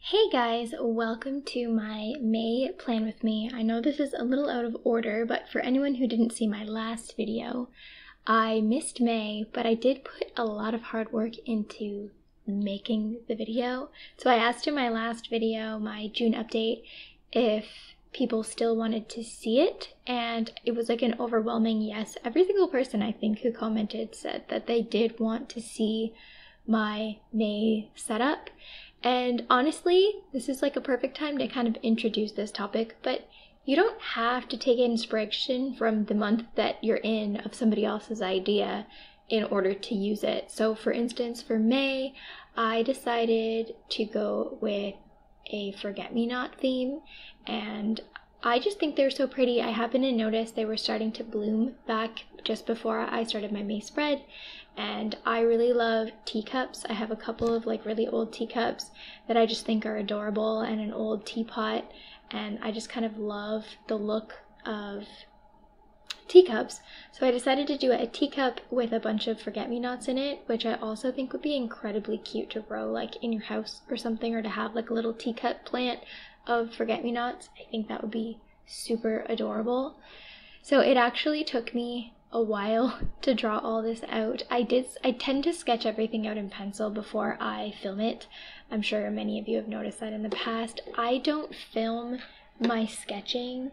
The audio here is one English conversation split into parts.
Hey guys, welcome to my May plan with me. I know this is a little out of order, but for anyone who didn't see my last video, I missed May, but I did put a lot of hard work into making the video. So I asked in my last video, my June update, if people still wanted to see it, and it was like an overwhelming yes. Every single person I think who commented said that they did want to see my May setup. And honestly, this is like a perfect time to kind of introduce this topic, but you don't have to take inspiration from the month that you're in of somebody else's idea in order to use it. So for instance, for May, I decided to go with a forget-me-not theme, and I just think they're so pretty. I happened to notice they were starting to bloom back just before I started my May spread, and I really love teacups. I have a couple of like really old teacups that I just think are adorable, and an old teapot, and I just kind of love the look of teacups. So I decided to do a teacup with a bunch of forget-me-nots in it, which I also think would be incredibly cute to grow like in your house or something, or to have like a little teacup plant of forget-me-nots. I think that would be super adorable. So it actually took me a while to draw all this out. I tend to sketch everything out in pencil before I film it. I'm sure many of you have noticed that in the past. I don't film my sketching,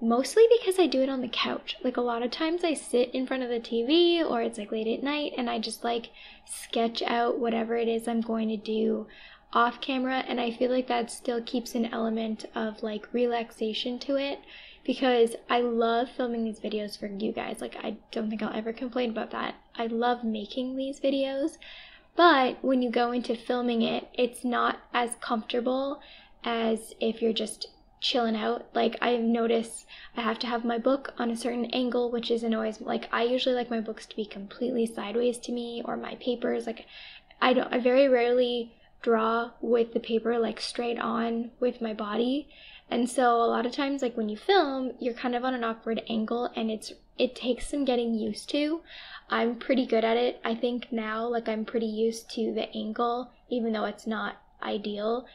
mostly because I do it on the couch. Like a lot of times I sit in front of the TV, or it's like late at night, and I just like sketch out whatever it is I'm going to do off camera, and I feel like that still keeps an element of like relaxation to it, because I love filming these videos for you guys. Like, I don't think I'll ever complain about that. I love making these videos, but when you go into filming it, it's not as comfortable as if you're just chilling out. Like, I've noticed I have to have my book on a certain angle, which isn't always, like, I usually like my books to be completely sideways to me, or my papers. Like, I very rarely draw with the paper like straight on with my body. And so a lot of times, like when you film, you're kind of on an awkward angle, and it takes some getting used to. I'm pretty good at it, I think now. Like, I'm pretty used to the angle, even though it's not ideal,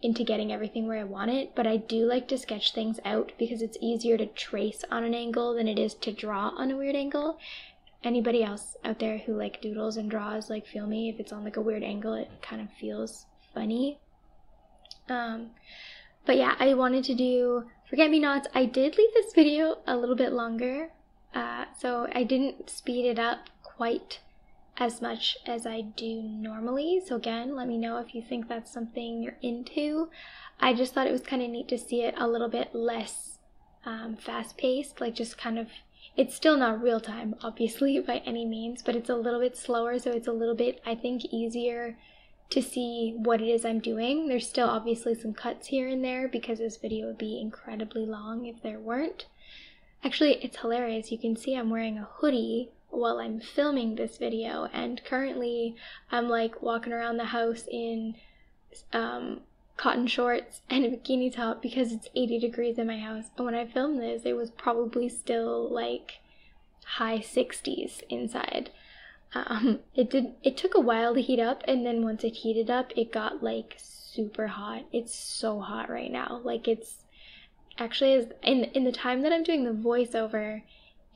into getting everything where I want it. But I do like to sketch things out because it's easier to trace on an angle than it is to draw on a weird angle. Anybody else out there who like doodles and draws, like, feel me. If it's on like a weird angle, it kind of feels funny. But yeah, I wanted to do forget-me-nots. I did leave this video a little bit longer, so I didn't speed it up quite as much as I do normally. So again, let me know if you think that's something you're into. I just thought it was kind of neat to see it a little bit less fast-paced, like just kind of, it's still not real time, obviously, by any means, but it's a little bit slower, so it's a little bit, I think, easier to see what it is I'm doing. There's still obviously some cuts here and there, because this video would be incredibly long if there weren't. Actually, it's hilarious. You can see I'm wearing a hoodie while I'm filming this video, and currently I'm like walking around the house in cotton shorts and a bikini top because it's 80 degrees in my house. And when I filmed this, it was probably still like high 60s inside. It took a while to heat up, and then once it heated up, it got like super hot. It's so hot right now. Like, it's actually, in the time that I'm doing the voiceover,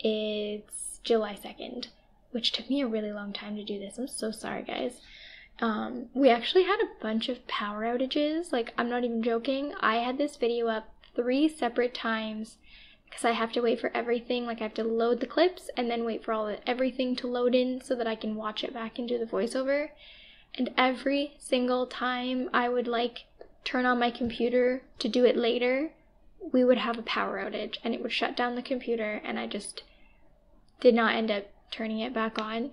it's July 2nd, which took me a really long time to do this. I'm so sorry, guys. We actually had a bunch of power outages. Like, I'm not even joking. I had this video up 3 separate times because I have to wait for everything. Like, I have to load the clips and then wait for everything to load in so that I can watch it back and do the voiceover. And every single time I would like turn on my computer to do it later, we would have a power outage and it would shut down the computer, and I just did not end up turning it back on.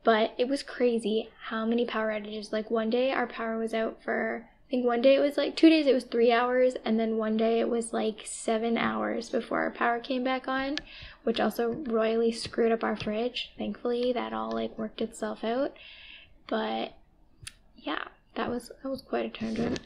But it was crazy how many power outages. Like, one day our power was out for, I think one day it was like 2 days, it was 3 hours, and then one day it was like 7 hours before our power came back on, which also royally screwed up our fridge. Thankfully, that all like worked itself out. But yeah, that was quite a tangent.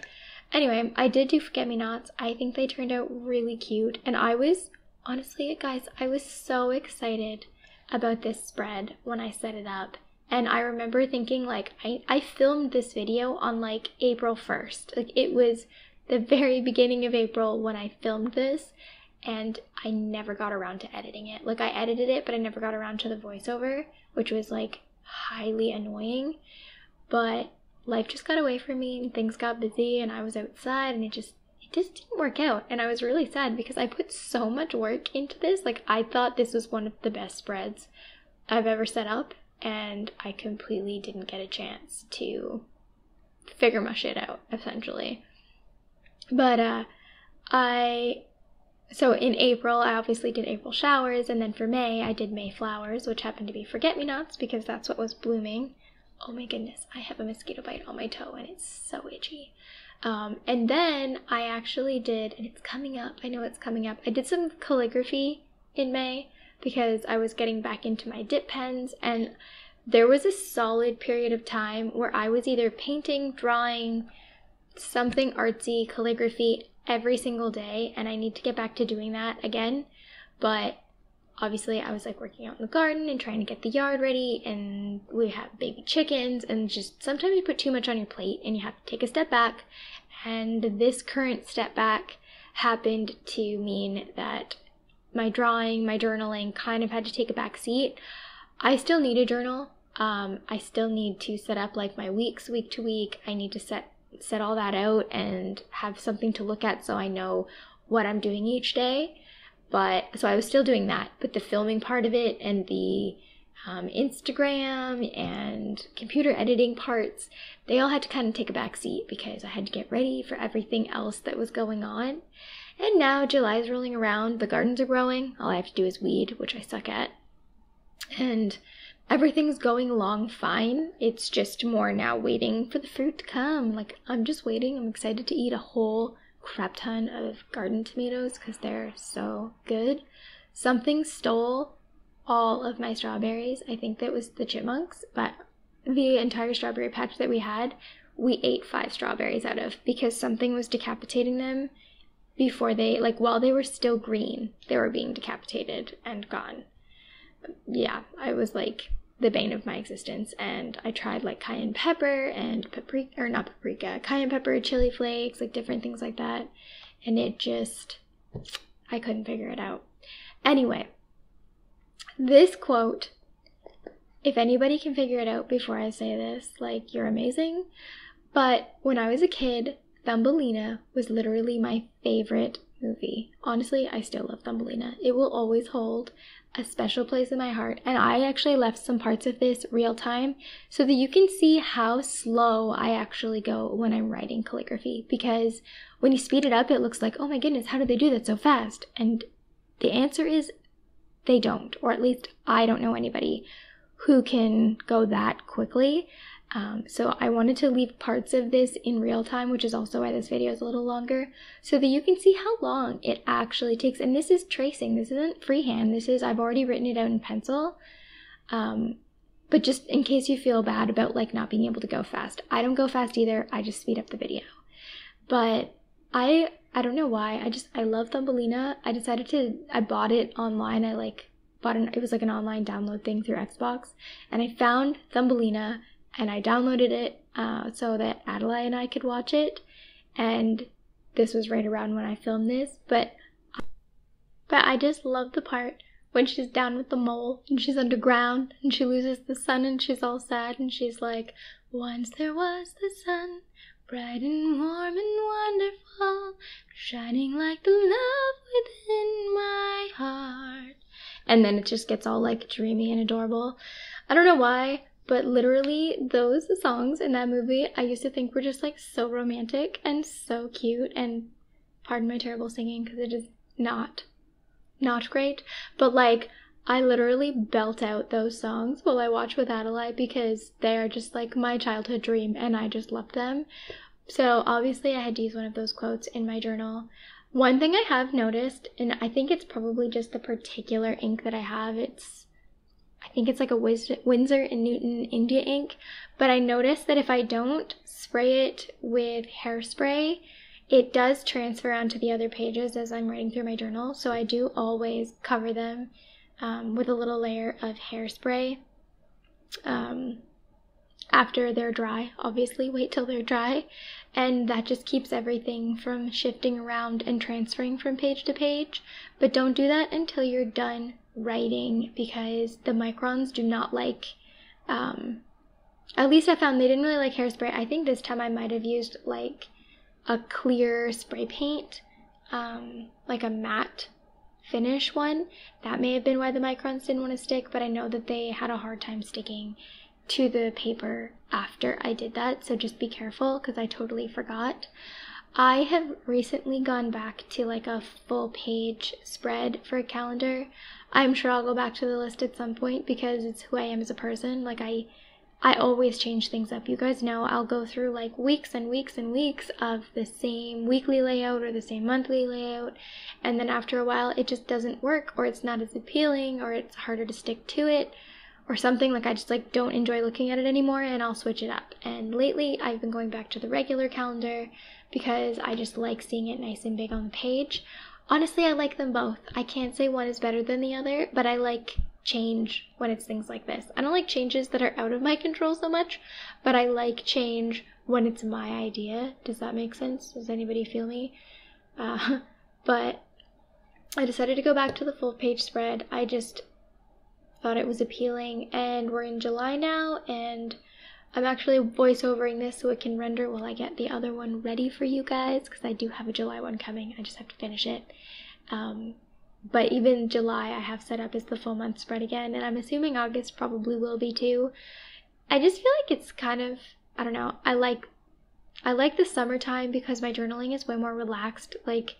Anyway, I did do forget-me-nots. I think they turned out really cute, and I was, honestly, guys, I was so excited about this spread when I set it up, And I remember thinking, like, I filmed this video on, like, April 1st. Like, it was the very beginning of April when I filmed this, and I never got around to editing it. Like, I edited it, but I never got around to the voiceover, which was, like, highly annoying. But life just got away from me, and things got busy, and I was outside, and it just didn't work out. And I was really sad because I put so much work into this. Like, I thought this was one of the best spreads I've ever set up, and I completely didn't get a chance to figure my shit out, essentially. But so in April, I obviously did April showers, and then for May, I did May flowers, which happened to be forget-me-nots because that's what was blooming. Oh my goodness, I have a mosquito bite on my toe, and it's so itchy. And then I actually did, and it's coming up, I know it's coming up, I did some calligraphy in May because I was getting back into my dip pens, and there was a solid period of time where I was either painting, drawing, something artsy, calligraphy every single day, and I need to get back to doing that again. But obviously I was like working out in the garden and trying to get the yard ready, and we have baby chickens, and just sometimes you put too much on your plate and you have to take a step back. And this current step back happened to mean that my drawing, my journaling kind of had to take a back seat. I still need a journal. I still need to set up like my weeks, week to week. I need to set all that out and have something to look at so I know what I'm doing each day. But so I was still doing that, but the filming part of it and the Instagram and computer editing parts, they all had to kind of take a back seat because I had to get ready for everything else that was going on. And now July's rolling around, the gardens are growing, all I have to do is weed, which I suck at. And everything's going along fine. It's just more now waiting for the fruit to come. Like, I'm just waiting. I'm excited to eat a whole crap ton of garden tomatoes because they're so good. Something stole all of my strawberries. I think that was the chipmunks, but the entire strawberry patch that we had, we ate 5 strawberries out of because something was decapitating them before they, like, while they were still green, they were being decapitated and gone. Yeah, I was like the bane of my existence, and I tried like cayenne pepper and paprika, or not paprika, cayenne pepper, chili flakes, like different things like that, and it just, I couldn't figure it out. Anyway, this quote, if anybody can figure it out before I say this, like, you're amazing. But when I was a kid, Thumbelina was literally my favorite movie. Honestly, I still love Thumbelina. It will always hold a special place in my heart, and I actually left some parts of this real time so that you can see how slow I actually go when I'm writing calligraphy, because when you speed it up it looks like, oh my goodness, how did they do that so fast? And the answer is they don't, or at least I don't know anybody who can go that quickly. So I wanted to leave parts of this in real time, which is also why this video is a little longer, so that you can see how long it actually takes. And this is tracing, this isn't freehand, this is, I've already written it out in pencil. But just in case you feel bad about like not being able to go fast, I don't go fast either, I just speed up the video. But I don't know why, I love Thumbelina. I bought it online, it was like an online download thing through Xbox, and I found Thumbelina, and I downloaded it so that Adelaide and I could watch it, and this was right around when I filmed this, but I just love the part when she's down with the mole, and she's underground, and she loses the sun, and she's all sad, and she's like, once there was the sun, bright and warm and wonderful, shining like the love within my heart. And then it just gets all like dreamy and adorable. I don't know why, but literally those songs in that movie I used to think were just like so romantic and so cute, and pardon my terrible singing because it is not great, but like I literally belt out those songs while I watch with Adelaide because they are just like my childhood dream and I just loved them. So obviously I had to use one of those quotes in my journal. One thing I have noticed, and I think it's probably just the particular ink that I have, I think it's like a Winsor & Newton India ink, but I noticed that if I don't spray it with hairspray, it does transfer onto the other pages as I'm writing through my journal, so I do always cover them with a little layer of hairspray. after they're dry. Obviously, wait till they're dry, and that just keeps everything from shifting around and transferring from page to page. But don't do that until you're done writing, because the microns do not like, at least I found they didn't really like hairspray. I think this time I might have used like a clear spray paint, like a matte finish one. That may have been why the microns didn't want to stick, but I know that they had a hard time sticking to the paper after I did that, so just be careful, because I totally forgot. I have recently gone back to like a full page spread for a calendar. I'm sure I'll go back to the list at some point because it's who I am as a person. Like I always change things up. You guys know I'll go through like weeks and weeks and weeks of the same weekly layout or the same monthly layout, and then after a while it just doesn't work, or it's not as appealing, or it's harder to stick to it, or something. Like I just like don't enjoy looking at it anymore, and I'll switch it up. And lately I've been going back to the regular calendar because I just like seeing it nice and big on the page. Honestly, I like them both. I can't say one is better than the other, but I like change when it's things like this. I don't like changes that are out of my control so much, but I like change when it's my idea. Does that make sense? Does anybody feel me? But I decided to go back to the full page spread. I just thought it was appealing, and we're in July now, and I'm actually voiceovering this so it can render while I get the other one ready for you guys, because I do have a July one coming. I just have to finish it. But even July I have set up as the full month spread again, and I'm assuming August probably will be too. I just feel like it's kind of, I don't know, I like the summertime because my journaling is way more relaxed. Like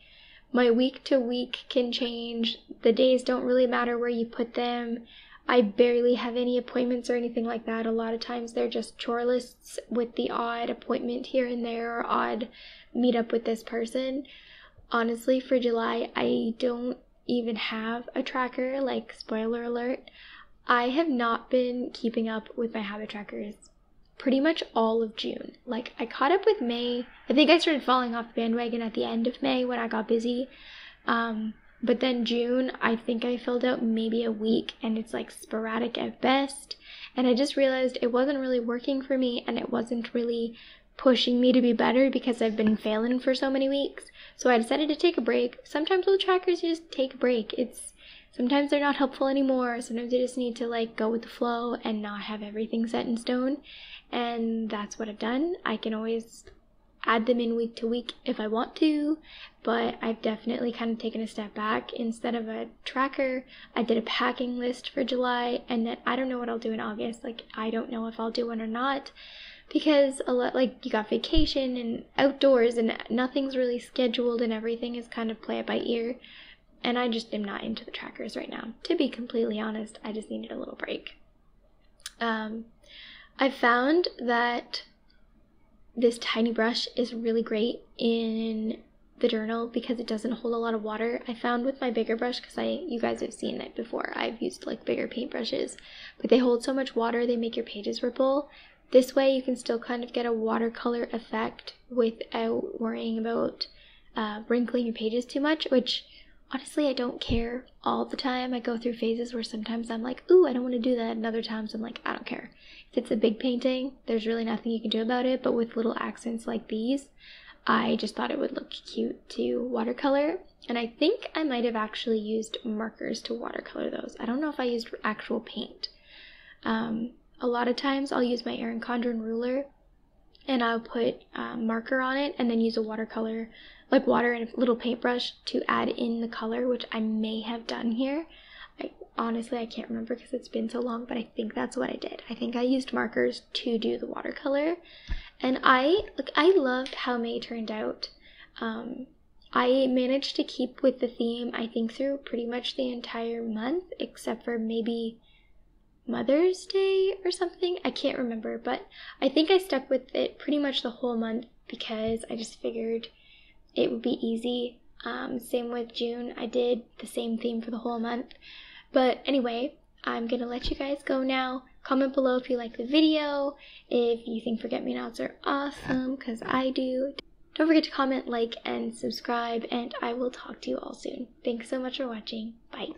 my week to week can change. The days don't really matter where you put them. I barely have any appointments or anything like that. A lot of times they're just chore lists with the odd appointment here and there, or odd meetup with this person. Honestly, for July, I don't even have a tracker. Like, spoiler alert, I have not been keeping up with my habit trackers pretty much all of June. Like, I caught up with May. I think I started falling off the bandwagon at the end of May when I got busy. But then June, I think I filled out maybe a week, and it's like sporadic at best. And I just realized it wasn't really working for me, and it wasn't really pushing me to be better because I've been failing for so many weeks. So I decided to take a break. Sometimes with trackers, you just take a break. Sometimes they're not helpful anymore. Sometimes you just need to like go with the flow and not have everything set in stone. And that's what I've done. I can always add them in week to week if I want to, but I've definitely kind of taken a step back. Instead of a tracker, I did a packing list for July, and then I don't know what I'll do in August. Like, I don't know if I'll do one or not, because a lot, like, you got vacation and outdoors and nothing's really scheduled, and everything is kind of play it by ear, and I just am not into the trackers right now. To be completely honest, I just needed a little break. I've found that this tiny brush is really great in the journal because it doesn't hold a lot of water. I found with my bigger brush, because you guys have seen it before, I've used like bigger paintbrushes, but they hold so much water they make your pages ripple. This way you can still kind of get a watercolor effect without worrying about wrinkling your pages too much, which honestly I don't care all the time. I go through phases where sometimes I'm like, ooh, I don't want to do that, and other times I'm like, I don't care. If it's a big painting, there's really nothing you can do about it, but with little accents like these, I just thought it would look cute to watercolor, and I think I might have actually used markers to watercolor those. I don't know if I used actual paint. A lot of times I'll use my Erin Condren ruler, and I'll put marker on it, and then use a watercolor, like water and a little paintbrush to add in the color, which I may have done here. Honestly, I can't remember because it's been so long, but I think that's what I did. I think I used markers to do the watercolor, and I loved how May turned out. I managed to keep with the theme, I think, through pretty much the entire month, except for maybe Mother's Day or something. I can't remember, but I think I stuck with it pretty much the whole month because I just figured it would be easy. Same with June. I did the same theme for the whole month. But anyway, I'm gonna let you guys go now. Comment below if you like the video, if you think forget-me-nots are awesome, because I do. Don't forget to comment, like, and subscribe, and I will talk to you all soon. Thanks so much for watching. Bye.